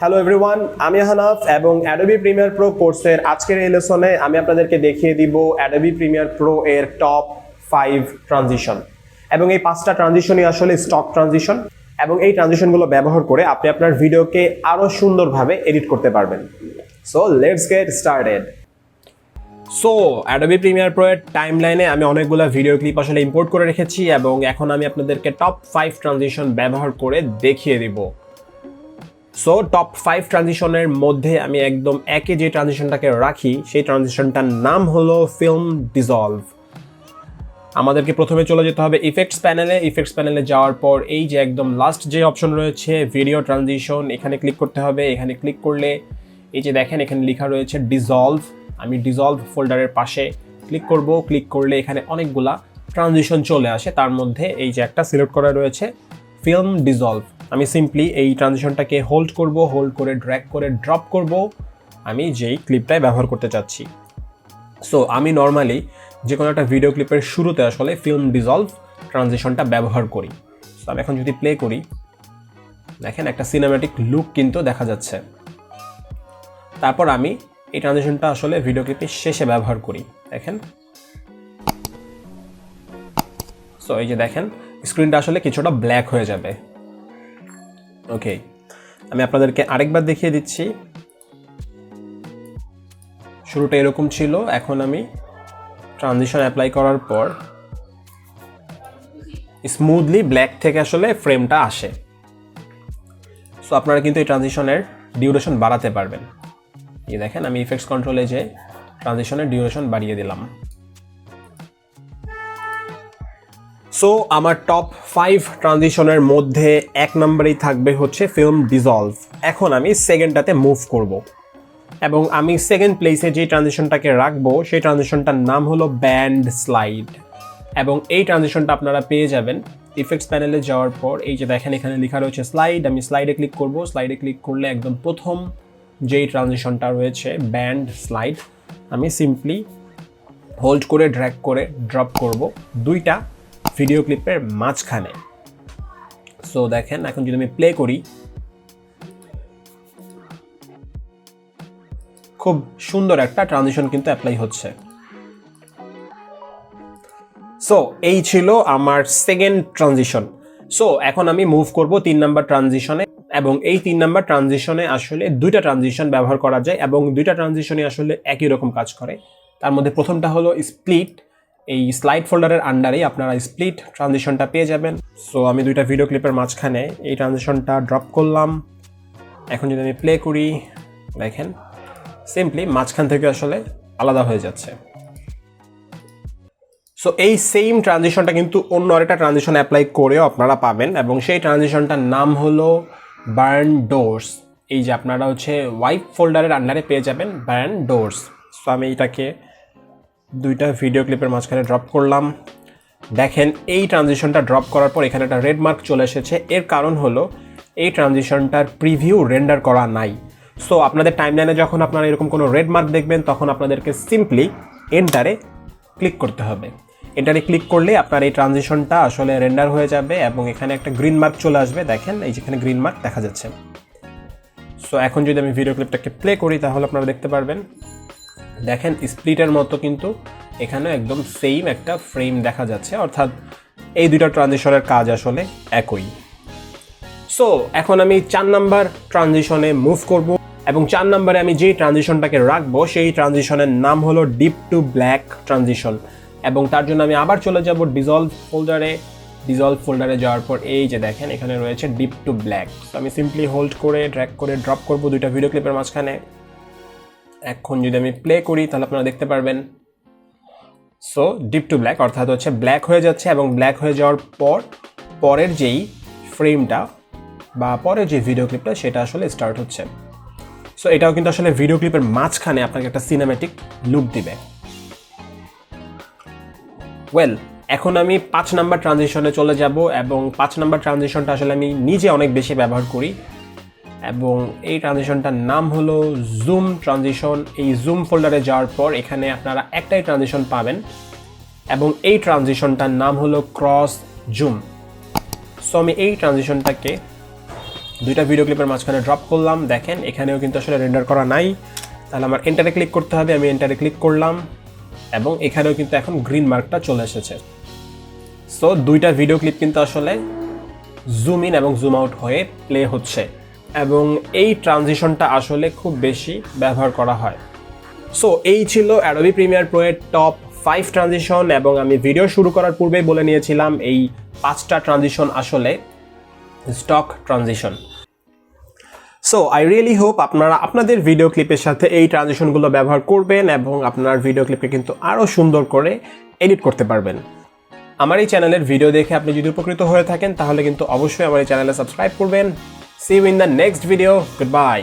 Hello everyone, আমি হানাফ এবং Adobe Premiere Pro কোর্সের আজকের এই লেসনে আমি আপনাদেরকে দেখিয়ে দিব Adobe Premiere Pro এর টপ 5 ট্রানজিশন। এবং এই 5টা ট্রানজিশনই আসলে স্টক ট্রানজিশন এবং এই ট্রানজিশনগুলো ব্যবহার করে আপনি আপনার ভিডিওকে আরো সুন্দরভাবে এডিট করতে পারবেন। So let's get started. So Adobe Premiere Pro এর টাইমলাইনে আমি অনেকগুলো ভিডিও ক্লিপ আসলে ইম্পোর্ট করে রেখেছি এবং এখন আমি আপনাদেরকে টপ 5 ট্রানজিশন ব্যবহার করে দেখিয়ে দিব। সো টপ 5 ট্রানজিশনের মধ্যে আমি একদম একে যে ট্রানজিশনটাকে রাখি সেই ট্রানজিশনটার নাম হলো ফিল্ম ডিসলভ। আমাদেরকে প্রথমে চলে যেতে হবে ইফেক্টস প্যানেলে যাওয়ার পর এই যে একদম লাস্ট যে অপশন রয়েছে ভিডিও ট্রানজিশন, এখানে ক্লিক করতে হবে। এখানে ক্লিক করলে এই যে দেখেন এখানে লেখা রয়েছে ডিসলভ। আমি ডিসলভ ফোল্ডারের পাশে ক্লিক করব। ক্লিক করলে এখানে অনেকগুলা ট্রানজিশন চলে আসে, তার মধ্যে এই যে একটা সিলেক্ট করা রয়েছে ফিল্ম ডিসলভ। আমি সিম্পলি এই ট্রানজিশনটাকে হোল্ড করে ড্র্যাগ করে ড্রপ করব আমি যেই ক্লিপটাই ব্যবহার করতে চাচ্ছি। সো আমি নর্মালি যে কোনো একটা ভিডিও ক্লিপের শুরুতে আসলে ফিল্ম ডিসলভ ট্রানজিশনটা ব্যবহার করি। সো আমি এখন যদি প্লে করি দেখেন একটা সিনেম্যাটিক লুক কিন্তু দেখা যাচ্ছে। তারপর আমি এই ট্রানজিশনটা আসলে ভিডিও ক্লিপের শেষে ব্যবহার করি, দেখেন। সো এই যে দেখেন স্ক্রিনটা আসলে কিছুটা ব্ল্যাক হয়ে যাবে। ওকে, আমি আপনাদেরকে আরেকবার দেখিয়ে দিচ্ছি। শুরুটা এরকম ছিল, এখন আমি ট্রানজিশন অ্যাপ্লাই করার পর স্মুথলি ব্ল্যাক থেকে আসলে ফ্রেমটা আসে। সো আপনারা কিন্তু এই ট্রানজিশনের ডিউরেশন বাড়াতে পারবেন। এই দেখেন আমি ইফেক্টস কন্ট্রোলে যে ট্রানজিশনের ডিউরেশন বাড়িয়ে দিলাম। সো আমার টপ 5 ট্রানজিশনের মধ্যে 1 নম্বরেই থাকবে হচ্ছে ফিল্ম ডিসলভ। এখন আমি সেকেন্ডটাতে মুভ করব এবং আমি সেকেন্ড প্লেসে যে ট্রানজিশনটাকে রাখবো সেই ট্রানজিশনটার নাম হলো ব্যান্ড স্লাইড। এবং এই ট্রানজিশনটা আপনারা পেয়ে যাবেন ইফেক্টস প্যানেলে যাওয়ার পর। এই যে দেখেন এখানে লেখা রয়েছে স্লাইড, আমি স্লাইডে ক্লিক করব। স্লাইডে ক্লিক করলে একদম প্রথম যেই ট্রানজিশনটা রয়েছে ব্যান্ড স্লাইড, আমি সিম্পলি হোল্ড করে ড্র্যাগ করে ড্রপ করব দুইটা ভিডিও ক্লিপের মাঝখানে। সো দেখেন এখন যদি আমি প্লে করি খুব সুন্দর একটা ট্রানজিশন কিন্তু অ্যাপ্লাই হচ্ছে। সো এই ছিল আমার সেকেন্ড ট্রানজিশন। সো এখন আমি মুভ করব 3 নাম্বার ট্রানজিশনে এবং এই 3 নাম্বার ট্রানজিশনে আসলে দুইটা ট্রানজিশন ব্যবহার করা যায় এবং দুইটা ট্রানজিশনই আসলে একই রকম কাজ করে। তার মধ্যে প্রথমটা হলো স্প্লিট। এই স্লাইড ফোল্ডারের আন্ডারেই আপনারা স্প্লিট ট্রানজিশনটা পেয়ে যাবেন। সো আমি দুইটা ভিডিও ক্লিপের মাঝখানে এই ট্রানজিশনটা ড্রপ করলাম। এখন যদি আমি প্লে করি দেখেন সিম্পলি মাঝখান থেকে আসলে আলাদা হয়ে যাচ্ছে। সো এই সেম ট্রানজিশনটা কিন্তু অন্য আরেকটা ট্রানজিশন অ্যাপ্লাই করেও আপনারা পাবেন এবং সেই ট্রানজিশনটার নাম হলো বার্ন ডোরস। এই যে আপনারা হচ্ছে ওয়াইপ ফোল্ডারের আন্ডারে পেয়ে যাবেন বার্ন ডোরস। সো আমি এটাকে দুইটা ভিডিও ক্লিপের মাঝখানে ড্রপ করলাম। দেখেন এই ট্রানজিশনটা ড্রপ করার পর এখানে একটা রেড মার্ক চলে এসেছে। এর কারণ হলো এই ট্রানজিশনটার প্রিভিউ রেন্ডার করা নাই। সো আপনাদের টাইমলাইনে যখন আপনারা এরকম কোনো রেড মার্ক দেখবেন তখন আপনাদেরকে সিম্পলি এন্টারে ক্লিক করতে হবে। এন্টারে ক্লিক করলে আপনার এই ট্রানজিশনটা আসলে রেন্ডার হয়ে যাবে এবং এখানে একটা গ্রিন মার্ক চলে আসবে। দেখেন এই যেখানে গ্রিন মার্ক দেখা যাচ্ছে। সো এখন যদি আমি ভিডিও ক্লিপটাকে প্লে করি তাহলে আপনারা দেখতে পারবেন দেখেন স্প্লিটের মতো কিন্তু এখানে একদম সেম একটা ফ্রেম দেখা যাচ্ছে, অর্থাৎ এই দুইটা ট্রানজিশনের কাজ আসলে একই। সো এখন আমি 4 নাম্বার ট্রানজিশনে মুভ করব এবং 4 নাম্বারে আমি যেই ট্রানজিশনটাকে রাখবো সেই ট্রানজিশনের নাম হলো ডিপ টু ব্ল্যাক ট্রানজিশন। এবং তার জন্য আমি আবার চলে যাব ডিসলভ ফোল্ডারে যাওয়ার পর এই যে দেখেন এখানে রয়েছে ডিপ টু ব্ল্যাক। তো আমি সিম্পলি হোল্ড করে ড্র্যাগ করে ড্রপ করব দুইটা ভিডিও ক্লিপের মাঝখানে। এখন যদি আমি প্লে করি তাহলে আপনারা দেখতে পারবেন সো ডিপ টু ব্ল্যাক অর্থাৎ হচ্ছে ব্ল্যাক হয়ে যাচ্ছে এবং ব্ল্যাক হয়ে যাওয়ার পর পরের যেই ফ্রেমটা বা পরের যে ভিডিও ক্লিপটা সেটা আসলে স্টার্ট হচ্ছে। সো এটাও কিন্তু আসলে ভিডিও ক্লিপের মাঝখানে আপনাকে একটা সিনেম্যাটিক লুক দিবে। ওয়েল, এখন আমি 5 নাম্বার ট্রানজিশনে চলে যাব এবং 5 নাম্বার ট্রানজিশনটা আসলে আমি নিজে অনেক বেশি ব্যবহার করি এবং এই ট্রানজিশনটার নাম হলো জুম ট্রানজিশন। এই জুম ফোল্ডারে যাওয়ার পর এখানে আপনারা একটাই ট্রানজিশন পাবেন এবং এই ট্রানজিশনটার নাম হলো ক্রস জুম। সো আমি এই ট্রানজিশনটাকে দুইটা ভিডিও ক্লিপের মাঝখানে ড্রপ করলাম, দেখেন এখানেও কিন্তু আসলে রেন্ডার করা নাই। তাহলে আমার এন্টারে ক্লিক করতে হবে, আমি এন্টারে ক্লিক করলাম এবং এখানেও কিন্তু এখন গ্রিন মার্কটা চলে এসেছে। সো দুইটা ভিডিও ক্লিপ কিন্তু আসলে জুম ইন এবং জুম আউট হয়ে প্লে হচ্ছে এবং এই ট্রানজিশনটা আসলে খুব বেশি ব্যবহার করা হয়। সো এই ছিল অ্যাডোবি প্রিমিয়ার প্রো এর টপ 5 ট্রানজিশন এবং আমি ভিডিও শুরু করার পূর্বেই বলে নিয়েছিলাম এই 5টা ট্রানজিশন আসলে stock transition. So I really hope আপনারা আপনাদের ভিডিও ক্লিপের সাথে এই ট্রানজিশনগুলো ব্যবহার করবেন এবং আপনার ভিডিও ক্লিপে কিন্তু আরও সুন্দর করে এডিট করতে পারবেন। আমার এই চ্যানেলের ভিডিও দেখে আপনি যদি উপকৃত হয়ে থাকেন তাহলে কিন্তু অবশ্যই আমার এই চ্যানেলে সাবস্ক্রাইব করবেন। See you in the next video. Good bye.